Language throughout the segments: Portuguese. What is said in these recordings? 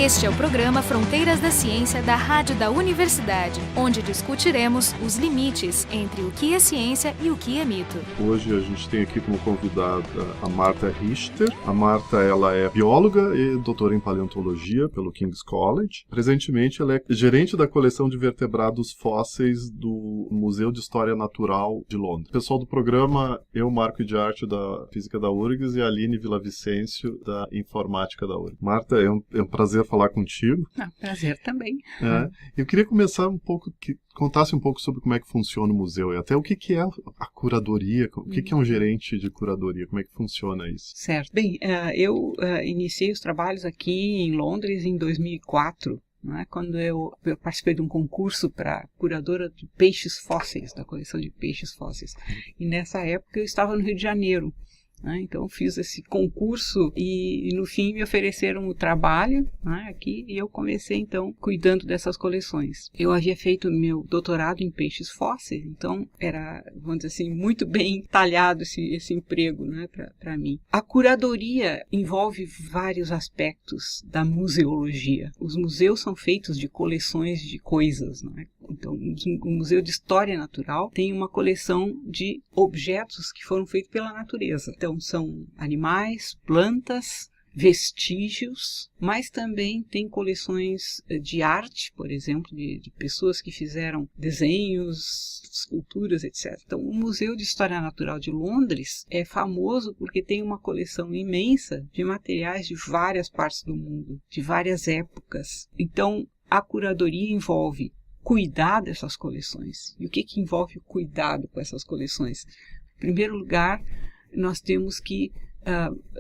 Este é o programa Fronteiras da Ciência da Rádio da Universidade, onde discutiremos os limites entre o que é ciência e o que é mito. Hoje a gente tem aqui como convidada a Marta Richter. A Marta, ela é bióloga e doutora em paleontologia pelo King's College. Presentemente, ela é gerente da coleção de vertebrados fósseis do Museu de História Natural de Londres. O pessoal do programa, eu, Marco de Arte da Física da URGS e a Aline Villavicencio da Informática da URGS. Marta, é um prazer falar contigo. Prazer também. Eu queria começar um pouco, que contasse um pouco sobre como é que funciona o museu e até o que é a curadoria, o que é um gerente de curadoria, como é que funciona isso? Certo. Bem, eu iniciei os trabalhos aqui em Londres em 2004, né, quando eu participei de um concurso para curadora de peixes fósseis, da coleção de peixes fósseis. E nessa época eu estava no Rio de Janeiro. Então fiz esse concurso e no fim me ofereceram o trabalho, né, aqui, e eu comecei então cuidando dessas coleções. Eu havia feito meu doutorado em peixes fósseis, então era, vamos dizer assim, muito bem talhado esse emprego, né, para mim. A curadoria envolve vários aspectos da museologia. Os museus são feitos de coleções de coisas, né? Então, o Museu de História Natural tem uma coleção de objetos que foram feitos pela natureza. Então, são animais, plantas, vestígios, mas também tem coleções de arte, por exemplo, de pessoas que fizeram desenhos, esculturas, etc. Então, o Museu de História Natural de Londres é famoso porque tem uma coleção imensa de materiais de várias partes do mundo, de várias épocas. Então, a curadoria envolve cuidar dessas coleções. E o que envolve o cuidado com essas coleções? Em primeiro lugar, nós temos que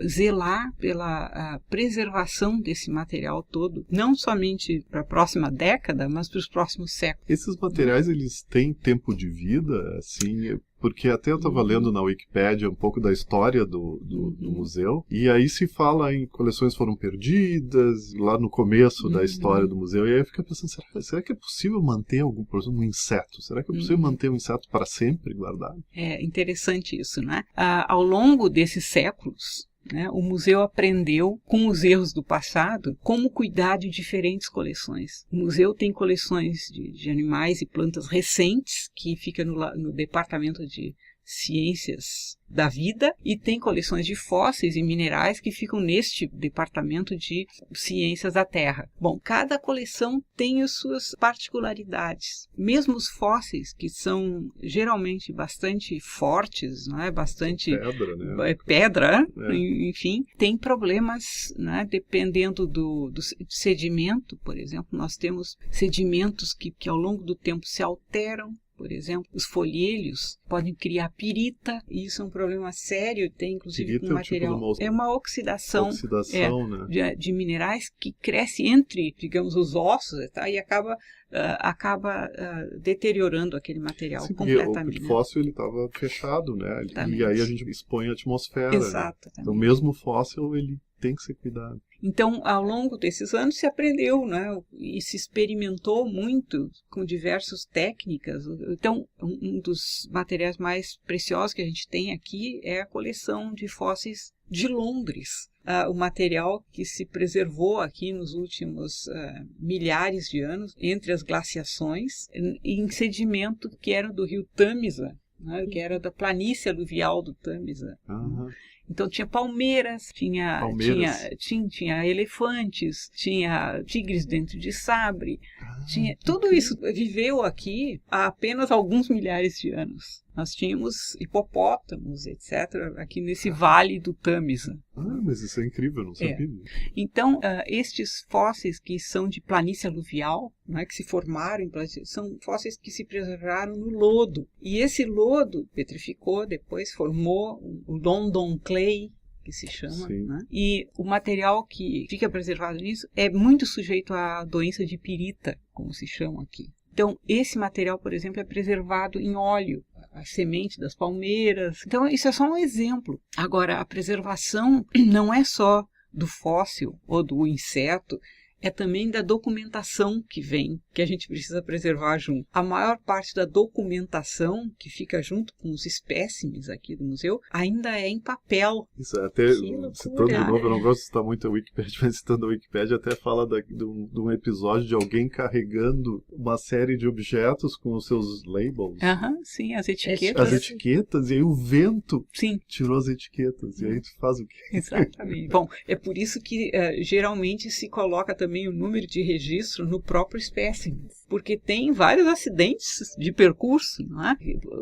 zelar pela preservação desse material todo, não somente para a próxima década, mas para os próximos séculos. Esses materiais, eles têm tempo de vida, assim, porque até eu estava lendo na Wikipédia um pouco da história do museu, e aí se fala em coleções foram perdidas, lá no começo da história do museu, e aí eu fico pensando, será que é possível manter por exemplo, um inseto? Será que é possível manter um inseto para sempre guardado? É interessante isso, né? Ao longo desses séculos, né, o museu aprendeu, com os erros do passado, como cuidar de diferentes coleções. O museu tem coleções de animais e plantas recentes, que fica no departamento de Ciências da Vida, e tem coleções de fósseis e minerais que ficam neste departamento de Ciências da Terra. Bom, cada coleção tem as suas particularidades. Mesmo os fósseis, que são geralmente bastante fortes, não é? Bastante pedra, enfim, tem problemas, né? Dependendo do sedimento, por exemplo. Nós temos sedimentos que ao longo do tempo se alteram. Por exemplo, os folheiros podem criar pirita, e isso é um problema sério, tem inclusive um material. É uma oxidação né? de minerais que cresce entre, digamos, os ossos, tá? E acaba deteriorando aquele material. Sim, completamente. O fóssil estava fechado, né? Exatamente. E aí a gente expõe a atmosfera. Exato. Né? Então, mesmo o fóssil, ele tem que ser cuidado. Então, ao longo desses anos se aprendeu, né, e se experimentou muito com diversas técnicas. Então, um dos materiais mais preciosos que a gente tem aqui é a coleção de fósseis de Londres. O material que se preservou aqui nos últimos milhares de anos, entre as glaciações, em sedimento que era do rio Tâmisa, né, que era da planície aluvial do Tâmisa. Uhum. Então tinha palmeiras, tinha elefantes, tinha tigres dentro de sabre, tudo isso viveu aqui há apenas alguns milhares de anos. Nós tínhamos hipopótamos, etc., aqui nesse vale do Tâmisa. Mas isso é incrível, eu não sabia. Então, estes fósseis que são de planície aluvial, né, que se formaram em planície, são fósseis que se preservaram no lodo. E esse lodo petrificou, depois formou o London Clay, que se chama, né? E o material que fica preservado nisso é muito sujeito à doença de pirita, como se chama aqui. Então, esse material, por exemplo, é preservado em óleo, a semente das palmeiras. Então, isso é só um exemplo. Agora, a preservação não é só do fóssil ou do inseto, é também da documentação que vem, que a gente precisa preservar junto. A maior parte da documentação que fica junto com os espécimes aqui do museu ainda é em papel. Isso, até citando de novo, eu não gosto de citar muito a Wikipédia, mas citando a Wikipédia até fala de um episódio de alguém carregando uma série de objetos com os seus labels. Sim, as etiquetas. As etiquetas, e aí o vento Sim. tirou as etiquetas, e aí tu faz o quê? Exatamente. Bom, é por isso que geralmente se coloca também o número de registro no próprio espécime, porque tem vários acidentes de percurso, não é?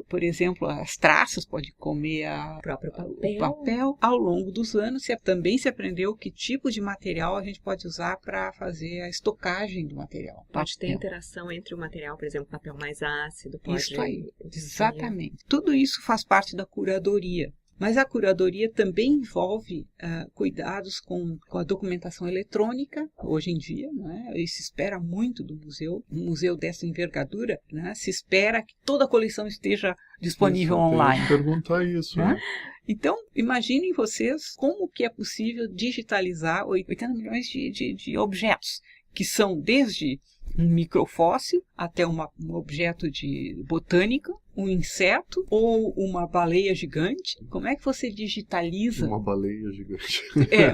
Por exemplo, as traças podem comer o papel. Ao longo dos anos, também se aprendeu que tipo de material a gente pode usar para fazer a estocagem do material. Pode ter interação entre o material, por exemplo, papel mais ácido. Isso aí, exatamente. Tudo isso faz parte da curadoria. Mas a curadoria também envolve cuidados com a documentação eletrônica, hoje em dia, né? E se espera muito do museu. Um museu dessa envergadura, né? Se espera que toda a coleção esteja disponível online. Eu ia perguntar isso, né? Então, imaginem vocês como que é possível digitalizar 80 milhões de objetos, que são desde um microfóssil até um objeto de botânica, um inseto ou uma baleia gigante. Como é que você digitaliza? Uma baleia gigante.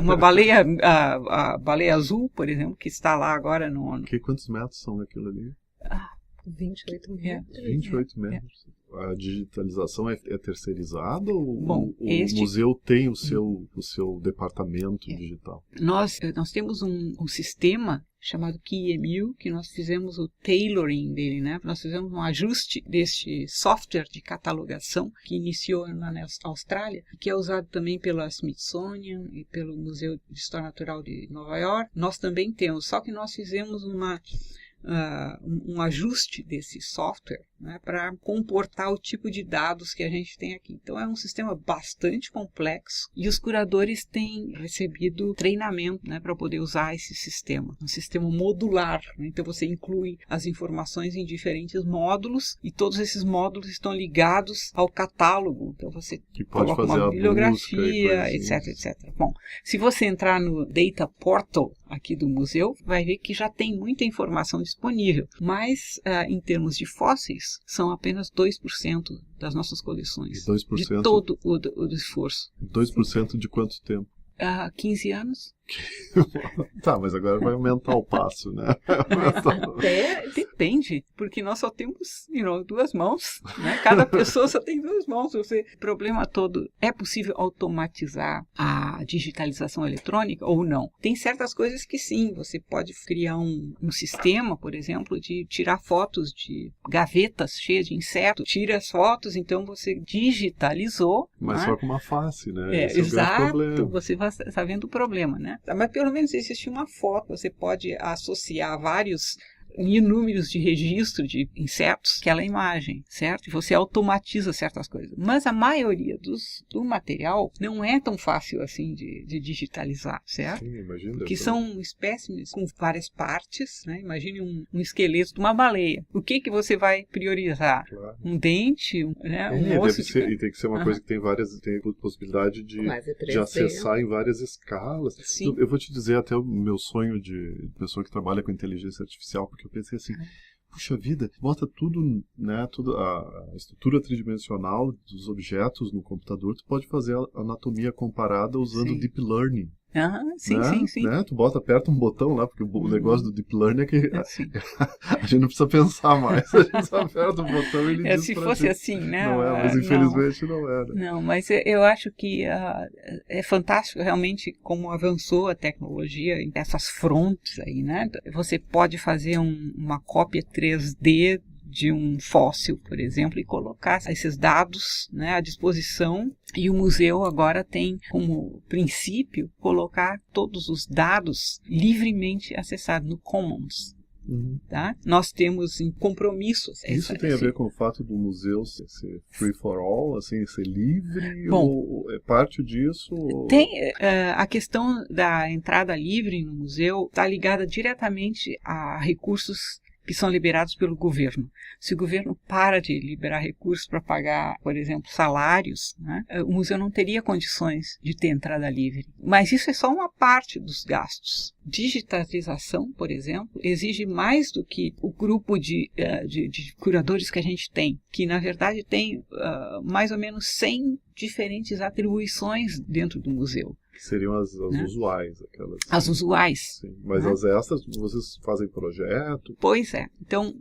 Uma baleia, a baleia azul, por exemplo, que está lá agora no... Quantos metros são aquilo ali? 28 metros. 28 metros. A digitalização é terceirizada ou o este... museu tem o seu departamento digital? Nós temos um sistema chamado QEMU, que nós fizemos o tailoring dele, né? Nós fizemos um ajuste deste software de catalogação que iniciou na Austrália, que é usado também pela Smithsonian e pelo Museu de História Natural de Nova York. Nós também temos, só que nós fizemos um ajuste desse software, né, para comportar o tipo de dados que a gente tem aqui. Então é um sistema bastante complexo e os curadores têm recebido treinamento, né, para poder usar esse sistema. Um sistema modular, né? Então você inclui as informações em diferentes módulos e todos esses módulos estão ligados ao catálogo. Então você coloca uma bibliografia, etc. Bom, se você entrar no Data Portal aqui do museu, vai ver que já tem muita informação disponível, mas em termos de fósseis, são apenas 2% das nossas coleções. 2%? De todo o esforço. 2% de quanto tempo? 15 anos. Tá, mas agora vai aumentar o passo, né? Depende, porque nós só temos 2 mãos, né? Cada pessoa só tem 2 mãos. O problema todo, é possível automatizar a digitalização eletrônica ou não? Tem certas coisas que sim, você pode criar um sistema, por exemplo, de tirar fotos de gavetas cheias de insetos, tira as fotos, então você digitalizou. Mas né? Só com uma face, né? Esse exato, é o grande problema. Você está vendo o problema, né? Mas pelo menos existe uma foto, você pode associar vários números de registro de insetos àquela imagem, certo? E você automatiza certas coisas. Mas a maioria do material não é tão fácil assim de digitalizar, certo? Sim, imagina. Porque são espécimes com várias partes, né? Imagine um esqueleto de uma baleia. O que você vai priorizar? Claro. Um dente, né? Um osso. E tem que ser uma coisa que tem possibilidade de acessar em várias escalas. Sim. Eu vou te dizer até o meu sonho de pessoa que trabalha com inteligência artificial, porque eu pensei assim, puxa vida, bota tudo, né, toda a estrutura tridimensional dos objetos no computador, tu pode fazer a anatomia comparada usando Deep Learning. Sim, né? sim. Né? Tu aperta um botão lá, porque o negócio do Deep Learning é que a gente não precisa pensar mais, a gente só aperta o botão e ele diz se pra fosse gente. assim, né? Não é, mas infelizmente não era. Não, mas eu acho que é fantástico realmente como avançou a tecnologia em essas frontes aí, né? Você pode fazer uma cópia 3D de um fóssil, por exemplo, e colocar esses dados, né, à disposição. E o museu agora tem como princípio colocar todos os dados livremente acessados no Commons. Tá? Nós temos em compromissos. Isso tem a ver com o fato do museu ser free for all, assim, ser livre? Bom, ou é parte disso? Tem a questão da entrada livre no museu está ligada diretamente a recursos que são liberados pelo governo. Se o governo para de liberar recursos para pagar, por exemplo, salários, né, o museu não teria condições de ter entrada livre. Mas isso é só uma parte dos gastos. Digitalização, por exemplo, exige mais do que o grupo de curadores que a gente tem, que na verdade tem mais ou menos 100 diferentes atribuições dentro do museu. Que seriam as né? usuais. Aquelas. As usuais. Sim. Mas as extras, vocês fazem projeto? Pois é. Então,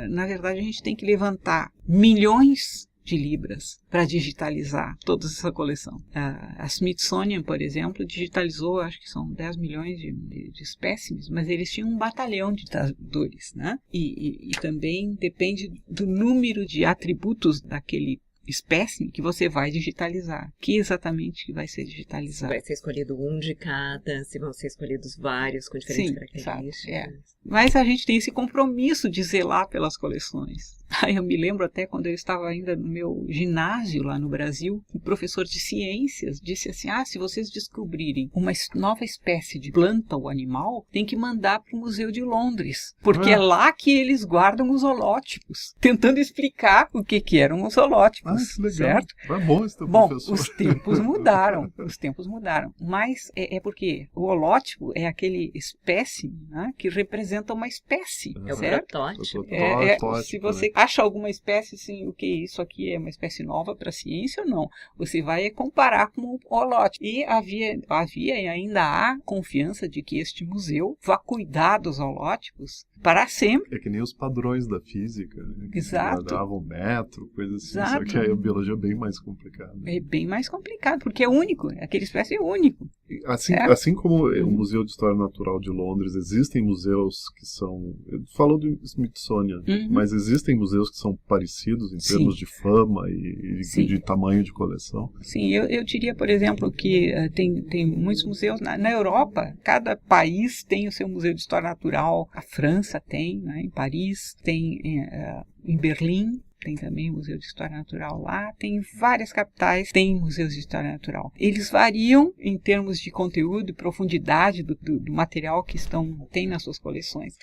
na verdade, a gente tem que levantar milhões de libras para digitalizar toda essa coleção. A Smithsonian, por exemplo, digitalizou, acho que são 10 milhões de espécimes, mas eles tinham um batalhão de ditadores, né? E também depende do número de atributos daquele espécime que você vai digitalizar. Que exatamente que vai ser digitalizado? Vai ser escolhido um de cada, se vão ser escolhidos vários com diferentes características. Mas a gente tem esse compromisso de zelar pelas coleções. Eu me lembro até quando eu estava ainda no meu ginásio lá no Brasil, um professor de ciências disse assim, se vocês descobrirem uma nova espécie de planta ou animal, tem que mandar para o Museu de Londres, porque é lá que eles guardam os holótipos, tentando explicar o que eram os holótipos, que legal. certo? É bom esse teu Bom, professor. os tempos mudaram, mas é porque o holótipo é aquele espécime, né, que representa uma espécie, É o certo? protótipo. Se você acha alguma espécie, assim, o que isso aqui é uma espécie nova para a ciência ou não, você vai comparar com o holótipo. E havia e ainda há confiança de que este museu vá cuidar dos holótipos para sempre. É que nem os padrões da física, né? Exato. Guardavam metro, coisa assim. Exato. Só que aí a biologia é bem mais complicada. É bem mais complicado, porque é único. Aquela espécie é único. Assim como o Museu de História Natural de Londres, existem museus que são... Falou do Smithsonian, mas existem museus que são parecidos em termos de fama e de tamanho de coleção. Sim, eu diria, por exemplo, que tem muitos museus na Europa. Cada país tem o seu museu de história natural. A França tem, né, em Paris, tem em Berlim. Tem também o Museu de História Natural lá, tem várias capitais, tem museus de História Natural. Eles variam em termos de conteúdo e profundidade do material que tem nas suas coleções.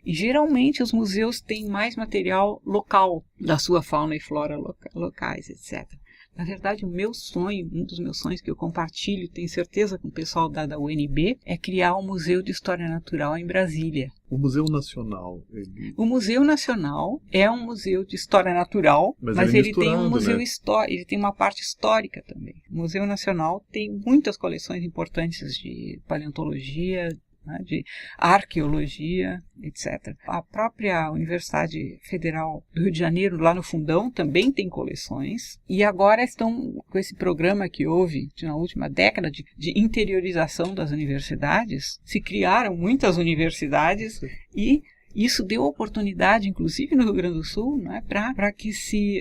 E geralmente os museus têm mais material local, da sua fauna e flora locais, etc. Na verdade, um dos meus sonhos que eu compartilho, tenho certeza com o pessoal da UNB, é criar um Museu de História Natural em Brasília. O Museu Nacional. O Museu Nacional é um museu de história natural, mas ele tem um museu histórico, ele tem uma parte histórica também. O Museu Nacional tem muitas coleções importantes de paleontologia, de arqueologia, etc. A própria Universidade Federal do Rio de Janeiro, lá no Fundão, também tem coleções. E agora estão com esse programa que houve na última década de interiorização das universidades. Se criaram muitas universidades e isso deu oportunidade, inclusive no Rio Grande do Sul, né, para que se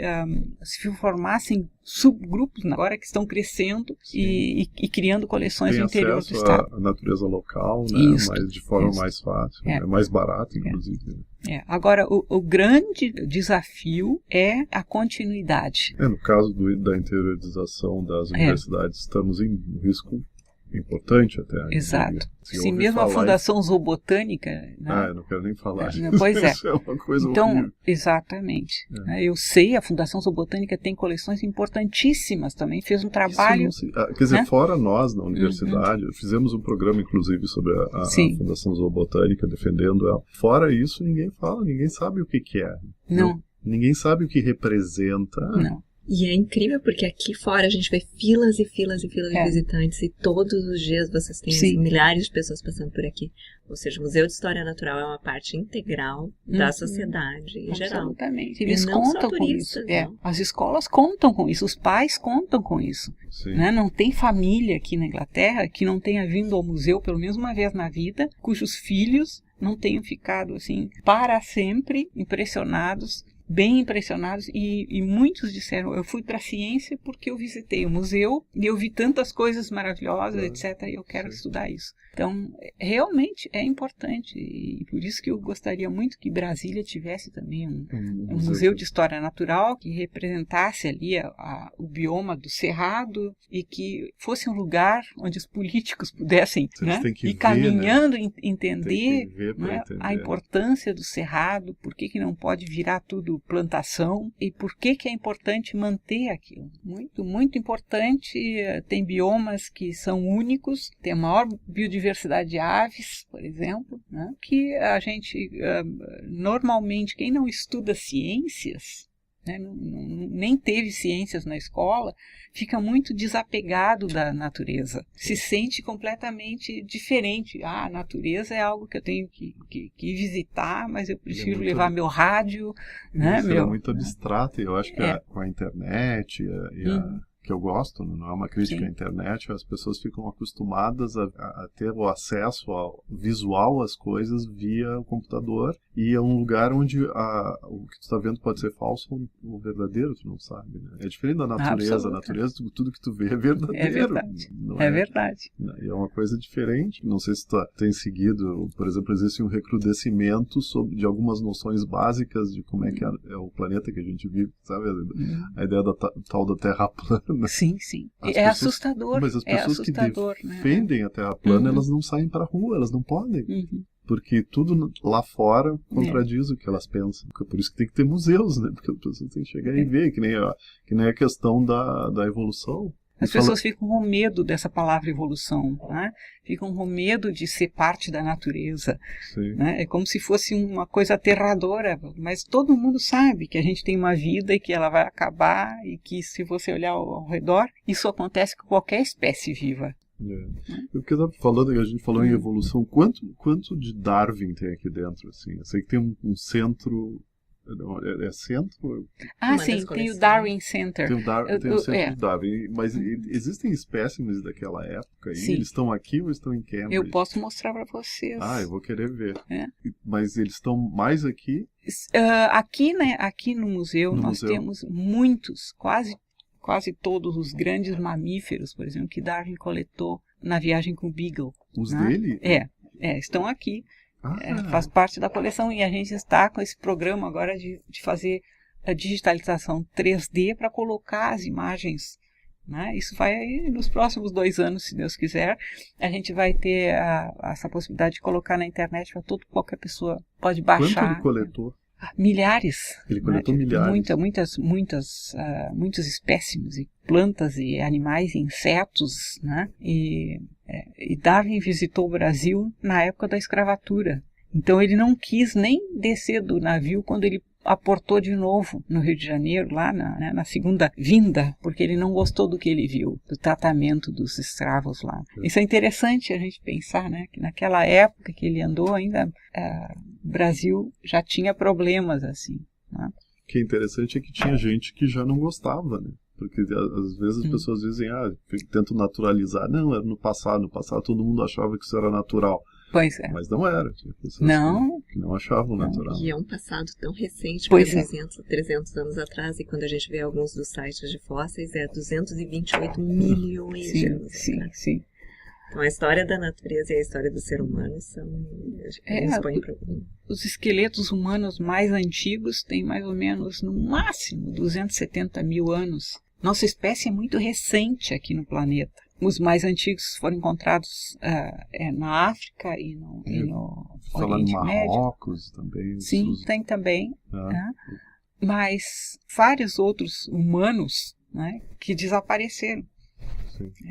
formassem subgrupos agora que estão crescendo e criando coleções no interior do estado. A natureza local, né, mas de forma mais fácil, é mais barato, inclusive. Agora, o grande desafio é a continuidade. No caso da interiorização das universidades, estamos em risco importante até. Exato. Se mesmo a Fundação Zoobotânica... Né? Eu não quero nem falar. Pois é. Isso é uma coisa horrível. Exatamente. Eu sei, a Fundação Zoobotânica tem coleções importantíssimas também, fez um trabalho... Quer dizer, fora nós na universidade, fizemos um programa, inclusive, sobre a Fundação Zoobotânica, defendendo ela. Fora isso, ninguém fala, ninguém sabe o que é. Não. Ninguém sabe o que representa. Não. E é incrível porque aqui fora a gente vê filas e filas e filas de visitantes e todos os dias vocês têm milhares de pessoas passando por aqui. Ou seja, o Museu de História Natural é uma parte integral da sociedade em geral. Absolutamente. Eles contam com isso. As escolas contam com isso, os pais contam com isso. Né? Não tem família aqui na Inglaterra que não tenha vindo ao museu pelo menos uma vez na vida, cujos filhos não tenham ficado assim para sempre impressionados bem impressionados, e muitos disseram, eu fui para a ciência porque eu visitei o museu e eu vi tantas coisas maravilhosas, etc, e eu quero estudar isso. Então, realmente é importante, e por isso que eu gostaria muito que Brasília tivesse também um museu de história natural que representasse ali o bioma do Cerrado e que fosse um lugar onde os políticos pudessem, né, ir caminhando, entender, né, a importância do Cerrado, por que não pode virar tudo plantação e por que é importante manter aquilo. Muito, muito importante. Tem biomas que são únicos, tem a maior biodiversidade de aves, por exemplo, né, que a gente, normalmente, quem não estuda ciências, né, nem teve ciências na escola, fica muito desapegado da natureza, se sente completamente diferente. A natureza é algo que eu tenho que visitar, mas eu prefiro levar meu rádio, né, é muito abstrato, e eu acho que com a internet que eu gosto, não é uma crítica à internet, as pessoas ficam acostumadas a ter o acesso ao visual às coisas via o computador, e é um lugar onde o que tu está vendo pode ser falso ou verdadeiro, tu não sabe, né? É diferente da natureza. A natureza, tudo que tu vê é verdadeiro. É verdade. É verdade. E é uma coisa diferente. Não sei se tu tem seguido, por exemplo, existe um recrudescimento de algumas noções básicas de como é que é o planeta que a gente vive, sabe? A ideia da tal da Terra plana. Sim. Assustador. Mas as pessoas que defendem a Terra plana, elas não saem para a rua, elas não podem. Porque tudo lá fora contradiz o que elas pensam. Por isso que tem que ter museus, né? Porque as pessoas têm que chegar e ver, que nem a questão da evolução. As pessoas ficam com medo dessa palavra evolução, né? Ficam com medo de ser parte da natureza. Né? É como se fosse uma coisa aterradora, mas todo mundo sabe que a gente tem uma vida e que ela vai acabar, e que, se você olhar ao redor, isso acontece com qualquer espécie viva. O que eu estava falando, a gente falou em evolução, quanto de Darwin tem aqui dentro? Assim? Eu sei que tem um centro... É centro? Sim, tem o Darwin Center. Tem o centro de Darwin, mas existem espécimes daquela época? E eles estão aqui ou estão em Cambridge? Eu posso mostrar para vocês. Eu vou querer ver. Mas eles estão mais aqui? Aqui no museu nós temos muitos, quase todos os grandes mamíferos, por exemplo, que Darwin coletou na viagem com o Beagle. Os dele? Estão aqui. Faz parte da coleção, e a gente está com esse programa agora de fazer a digitalização 3D para colocar as imagens, né? Isso vai nos próximos 2 anos, se Deus quiser. A gente vai ter essa possibilidade de colocar na internet para qualquer pessoa pode baixar. Quanto ele coletou? Milhares. Ele coletou milhares. Muitos espécimes, e plantas, e animais, e insetos, né? E Darwin visitou o Brasil na época da escravatura. Então ele não quis nem descer do navio quando ele aportou de novo no Rio de Janeiro, lá na segunda vinda, porque ele não gostou do que ele viu, do tratamento dos escravos lá. Isso é interessante a gente pensar, né? Que naquela época que ele andou, ainda o Brasil já tinha problemas assim, né? O que é interessante é que tinha gente que já não gostava, né? Porque às vezes as pessoas dizem, tentam naturalizar. Não, era no passado todo mundo achava que isso era natural. Pois é. Mas não era. Tinha pessoas que não achavam natural. E é um passado tão recente, porque 300 anos atrás, e quando a gente vê alguns dos sites de fósseis, 228 milhões de anos atrás. Sim. Então a história da natureza e a história do ser humano os esqueletos humanos mais antigos têm mais ou menos, no máximo, 270 mil anos. Nossa espécie é muito recente aqui no planeta. Os mais antigos foram encontrados na África e no Oriente Médio. Marrocos também. Sim, tem também. Né? Mas vários outros humanos, né, que desapareceram.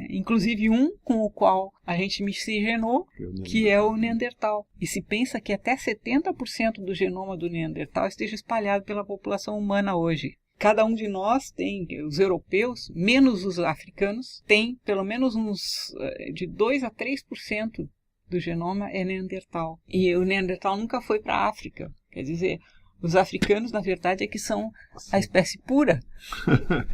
Inclusive um com o qual a gente miscigenou, que é o Neandertal. E se pensa que até 70% do genoma do Neandertal esteja espalhado pela população humana hoje. Cada um de nós tem, os europeus, menos os africanos, tem pelo menos uns de 2 a 3% do genoma é Neandertal. E o Neandertal nunca foi para a África. Quer dizer, os africanos, na verdade, é que são a espécie pura,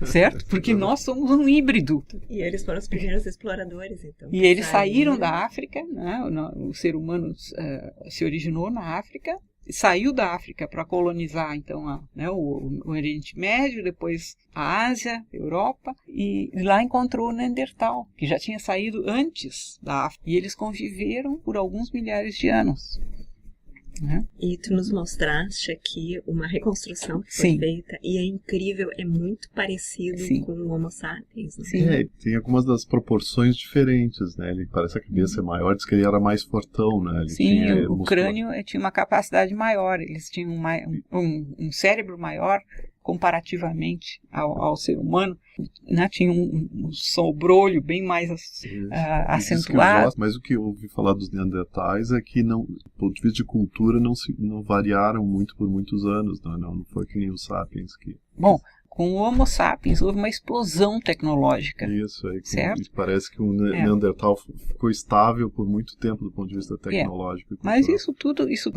certo? Porque nós somos um híbrido. E eles foram os primeiros exploradores, então. E eles saíram da África, né? O ser humano se originou na África, saiu da África para colonizar então o Oriente Médio, depois a Ásia, a Europa, e lá encontrou o Neandertal, que já tinha saído antes da África, e eles conviveram por alguns milhares de anos. E tu nos mostraste aqui uma reconstrução que foi feita, e é incrível, é muito parecido com o Homo sapiens. Né? Tem algumas das proporções diferentes, né? Ele parece que a cabeça é maior, diz que ele era mais fortão, né? Ele o crânio tinha uma capacidade maior, eles tinham um cérebro maior comparativamente ao ser humano, né? Tinha um sobrolho bem mais acentuado. Mas o que eu ouvi falar dos Neandertais é que, do ponto de vista de cultura, não variaram muito por muitos anos, não foi que nem os Sapiens. Bom, com o Homo sapiens houve uma explosão tecnológica. Isso aí, certo? Parece que o Neandertal ficou estável por muito tempo do ponto de vista tecnológico. Mas isso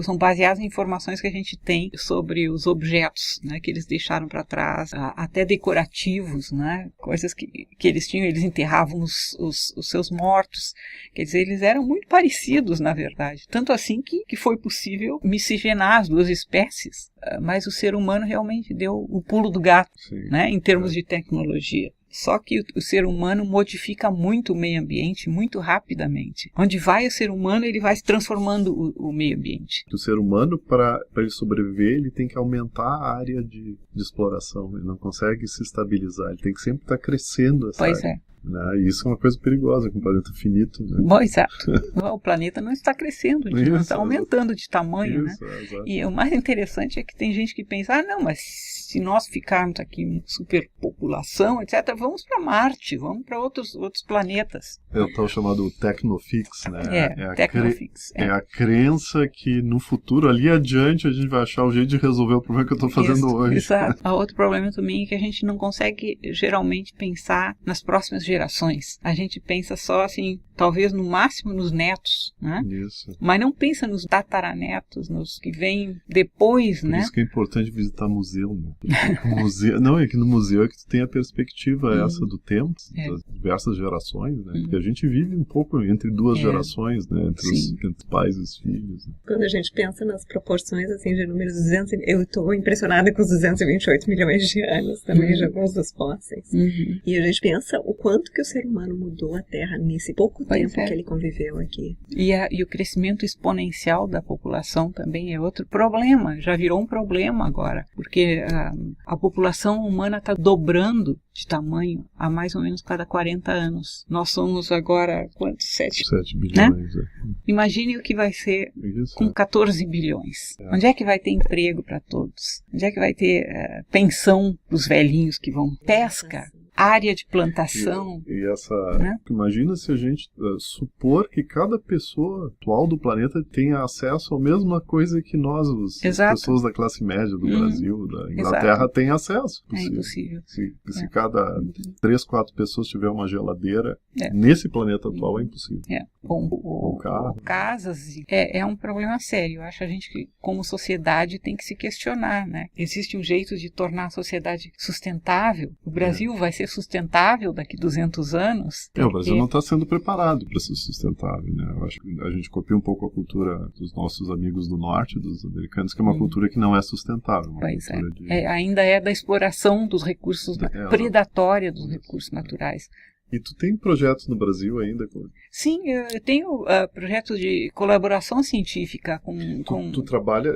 são baseados em informações que a gente tem sobre os objetos, né, que eles deixaram para trás, até decorativos, né, coisas que eles tinham, eles enterravam os seus mortos. Quer dizer, eles eram muito parecidos, na verdade. Tanto assim que foi possível miscigenar as duas espécies, mas o ser humano realmente deu o pulo do gato. Né, em termos de tecnologia. Só que o ser humano modifica muito o meio ambiente, muito rapidamente. Onde vai o ser humano, ele vai transformando o meio ambiente. O ser humano, para ele sobreviver, ele tem que aumentar a área de exploração. Ele não consegue se estabilizar, ele tem que sempre estar crescendo essa área. Né? E isso é uma coisa perigosa com o planeta finito. Né? Bom, exato. O planeta não está crescendo, não está aumentando de tamanho. Né? E o mais interessante é que tem gente que pensa, mas se nós ficarmos aqui em superpopulação, etc., vamos para Marte, vamos para outros planetas. É o tal chamado Tecnofix, né? Tecnofix. É a crença que no futuro, ali adiante, a gente vai achar o jeito de resolver o problema que eu estou fazendo hoje. Exato. Outro problema também é que a gente não consegue, geralmente, pensar nas próximas gerações. A gente pensa só, assim, talvez no máximo nos netos, né? Isso. Mas não pensa nos tataranetos, nos que vêm depois, Por né? isso que é importante visitar museu, né? É que no museu é que tu tem a perspectiva essa do tempo, das diversas gerações, né? Porque a gente vive um pouco entre duas gerações, né? Entre os pais e os filhos. Né? Quando a gente pensa nas proporções, assim, de números 200, eu estou impressionada com os 228 milhões de anos também, de alguns dos fósseis. E a gente pensa o quanto que o ser humano mudou a Terra nesse pouco tempo que ele conviveu aqui. E o crescimento exponencial da população também é outro problema, já virou um problema agora, porque a população humana está dobrando de tamanho a mais ou menos cada 40 anos. Nós somos agora, quantos? 7 bilhões. Né? Imagine o que vai ser com 14 bilhões. Onde é que vai ter emprego para todos? Onde é que vai ter pensão para os velhinhos que vão? Pesca? Área de plantação. E essa... Imagina se a gente supor que cada pessoa atual do planeta tenha acesso à mesma coisa que nós, as pessoas da classe média do Brasil, da Inglaterra, têm acesso. É impossível. Se cada 3, 4 pessoas tiver uma geladeira, nesse planeta atual é impossível. Bom, casas é um problema sério. Eu acho que a gente, como sociedade, tem que se questionar, né? Existe um jeito de tornar a sociedade sustentável. O Brasil vai ser sustentável daqui a 200 anos. O Brasil não está sendo preparado para ser sustentável, né? Eu acho que a gente copia um pouco a cultura dos nossos amigos do norte, dos americanos, que é uma cultura que não é sustentável. Ainda é da exploração dos recursos, predatória dos recursos naturais. E tu tem projetos no Brasil ainda? Sim, eu tenho projetos de colaboração científica com... Tu trabalha,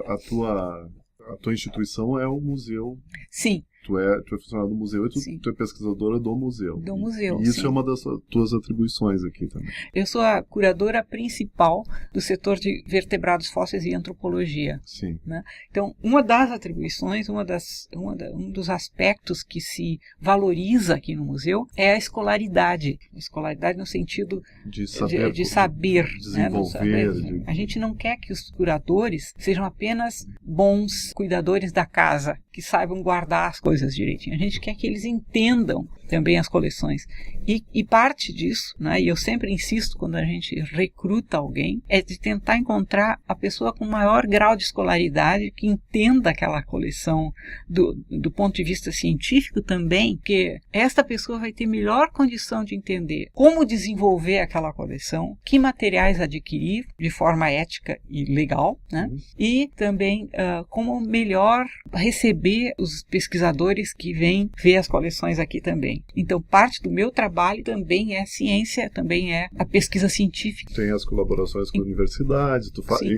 a tua instituição é o museu? Sim. Tu é funcionário do museu e tu é pesquisadora do museu. Do museu, e isso é uma das tuas atribuições aqui também. Eu sou a curadora principal do setor de vertebrados fósseis e antropologia. Sim. Né? Então, uma das atribuições, um dos aspectos que se valoriza aqui no museu é a escolaridade. A escolaridade no sentido de saber. Desenvolver. Né? A gente não quer que os curadores sejam apenas bons cuidadores da casa, que saibam guardar as coisas direitinho. A gente quer que eles entendam também as coleções. E parte disso, né, e eu sempre insisto quando a gente recruta alguém, é de tentar encontrar a pessoa com maior grau de escolaridade, que entenda aquela coleção do ponto de vista científico também, que esta pessoa vai ter melhor condição de entender como desenvolver aquela coleção, que materiais adquirir de forma ética e legal, né, e também como melhor receber os pesquisadores que vêm ver as coleções aqui também. Então, parte do meu trabalho também é ciência, também é a pesquisa científica. Tem as colaborações com universidades,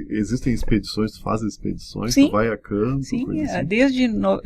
existem expedições, tu faz expedições, sim, tu vai a campo. Sim, assim.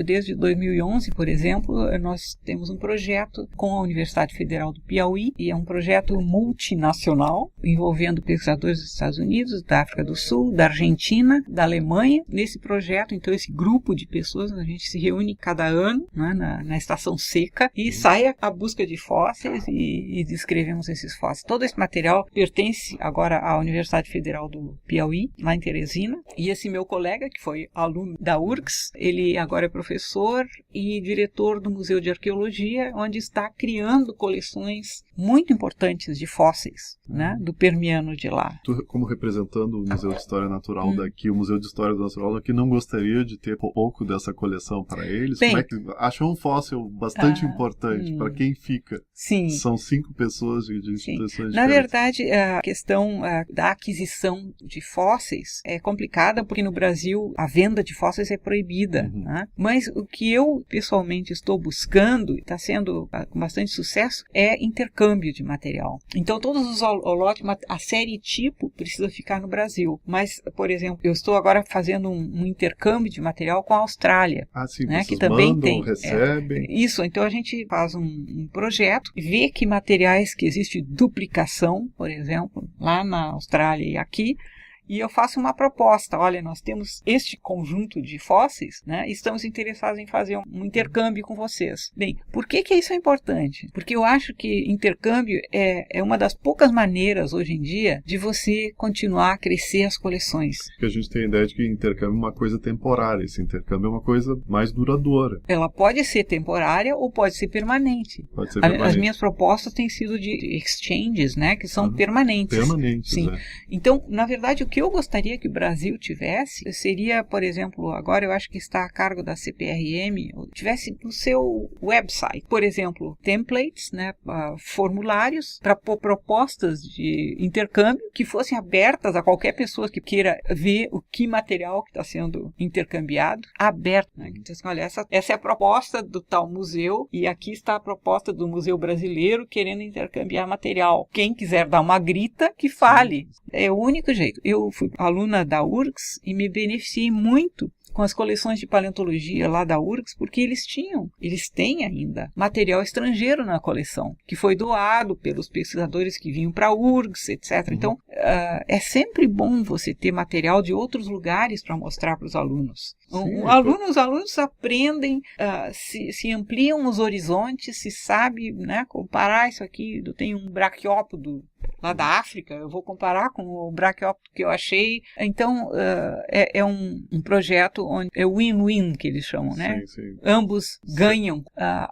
desde 2011, por exemplo, nós temos um projeto com a Universidade Federal do Piauí, e é um projeto multinacional, envolvendo pesquisadores dos Estados Unidos, da África do Sul, da Argentina, da Alemanha. Nesse projeto, então, esse grupo de pessoas, a gente se reúne cada ano, né, na estação seca, e sai à busca de fósseis e descrevemos esses fósseis. Todo esse material pertence agora à Universidade Federal do Piauí, lá em Teresina, e esse meu colega, que foi aluno da URGS, ele agora é professor e diretor do Museu de Arqueologia, onde está criando coleções muito importantes de fósseis, né, do Permiano de lá. Tu, como representando o Museu de História Natural daqui, o Museu de História Natural daqui não gostaria de ter pouco dessa coleção para eles? Bem, como é que achou um fóssil bastante importante para quem fica? Sim. São 5 pessoas de instituições diferentes. Na verdade, a questão da aquisição de fósseis é complicada, porque no Brasil a venda de fósseis é proibida. Né? Mas o que eu pessoalmente estou buscando, e está sendo com bastante sucesso, é intercâmbio de material. Então todos os holotes, a série tipo precisa ficar no Brasil. Mas, por exemplo, eu estou agora fazendo um intercâmbio de material com a Austrália. Sim, né, que também também recebem. Isso, então a gente faz um projeto, vê que materiais que existe duplicação, por exemplo, lá na Austrália e aqui, e eu faço uma proposta. Olha, nós temos este conjunto de fósseis, né? E estamos interessados em fazer um intercâmbio com vocês. Bem, por que isso é importante? Porque eu acho que intercâmbio é uma das poucas maneiras hoje em dia de você continuar a crescer as coleções. Porque a gente tem a ideia de que intercâmbio é uma coisa temporária. Esse intercâmbio é uma coisa mais duradoura. Ela pode ser temporária ou pode ser permanente. Pode ser permanente. As minhas propostas têm sido de exchanges, né? Que são permanentes. Permanentes, sim. Então, na verdade, o que eu gostaria que o Brasil tivesse seria, por exemplo, agora eu acho que está a cargo da CPRM, tivesse no seu website, por exemplo, templates, né, formulários para propostas de intercâmbio que fossem abertas a qualquer pessoa que queira ver o que material que está sendo intercambiado, aberto, né? Então, assim, olha, essa é a proposta do tal museu e aqui está a proposta do Museu Brasileiro querendo intercambiar material. Quem quiser dar uma grita, que fale. É o único jeito. Eu fui aluna da URGS e me beneficiei muito com as coleções de paleontologia lá da URGS, porque eles têm ainda material estrangeiro na coleção, que foi doado pelos pesquisadores que vinham para a URGS, etc. Então, é sempre bom você ter material de outros lugares para mostrar para os alunos. Os alunos aprendem, se ampliam os horizontes, se sabe, né, comparar isso aqui. Eu tenho um braquiópodo lá da África, eu vou comparar com o braquiópodo que eu achei. Então, é um projeto onde é win-win, que eles chamam, né? Sim. Ambos ganham.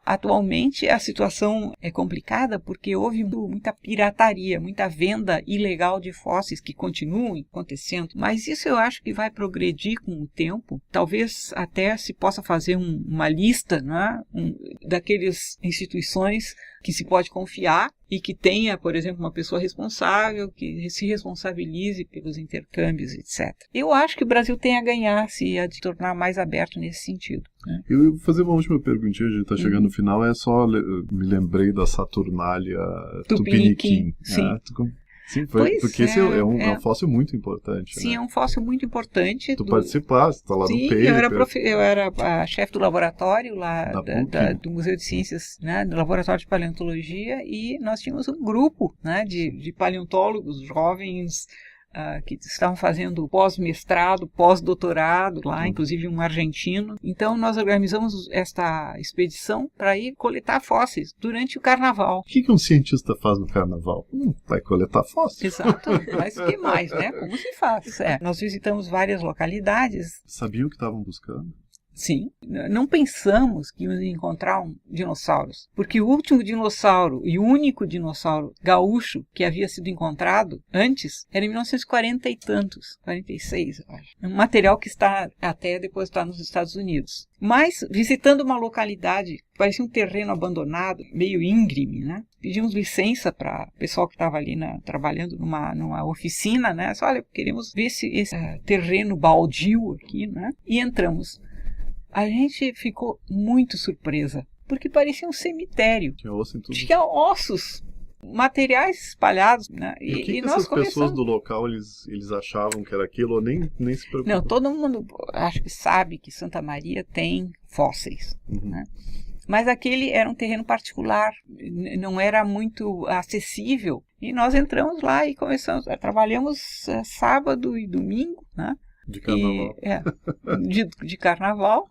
Atualmente, a situação é complicada porque houve muita pirataria, muita venda ilegal de fósseis que continuam acontecendo. Mas isso eu acho que vai progredir com o tempo. Talvez até se possa fazer uma lista, né, daquelas instituições que se pode confiar e que tenha, por exemplo, uma pessoa responsável, que se responsabilize pelos intercâmbios, etc. Eu acho que o Brasil tem a ganhar se a de tornar mais aberto nesse sentido. Né? Eu vou fazer uma última perguntinha, a gente está chegando no final, me lembrei da Saturnalia Tupiniquim. Sim. Né? Sim, porque esse é um fóssil muito importante. Sim, né? é um fóssil muito importante. Tu participaste, está lá no paper. Eu era a chefe do laboratório lá do Museu de Ciências, né, do Laboratório de Paleontologia, e nós tínhamos um grupo, né, de paleontólogos jovens que estavam fazendo pós-mestrado, pós-doutorado lá, inclusive um argentino. Então nós organizamos esta expedição para ir coletar fósseis durante o carnaval. O que um cientista faz no carnaval? Vai coletar fósseis. Exato, mas o que mais, né? Como se faz? Nós visitamos várias localidades. Sabiam o que estavam buscando? Sim, não pensamos que íamos encontrar dinossauros, porque o último dinossauro e o único dinossauro gaúcho que havia sido encontrado antes era em 1940 e tantos, 46, eu acho. Um material que está até depositado nos Estados Unidos. Mas, visitando uma localidade, parecia um terreno abandonado, meio íngreme, né? Pedimos licença para o pessoal que estava ali trabalhando numa oficina, né? Olha, queremos ver esse terreno baldio aqui, né? E entramos. A gente ficou muito surpresa, porque parecia um cemitério. Tinha osso em tudo. Tinha ossos, materiais espalhados, né? E o que nós essas pessoas do local, eles achavam que era aquilo ou nem se preocupavam? Não, todo mundo acho que sabe que Santa Maria tem fósseis, né? Mas aquele era um terreno particular, não era muito acessível. E nós entramos lá e começamos, trabalhamos sábado e domingo, né? De carnaval. De carnaval.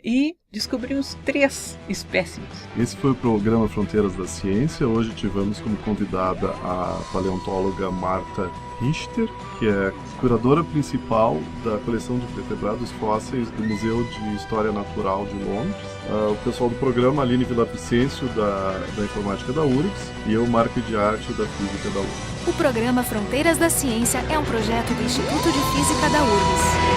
E descobrimos 3 espécimes. Esse foi o programa Fronteiras da Ciência. Hoje tivemos como convidada a paleontóloga Marta Richter, que é curadora principal da coleção de vertebrados fósseis do Museu de História Natural de Londres. O pessoal do programa, Aline Villavicencio, da Informática da URGS, e eu, Marco de Arte, da Física da URGS. O programa Fronteiras da Ciência é um projeto do Instituto de Física da URGS.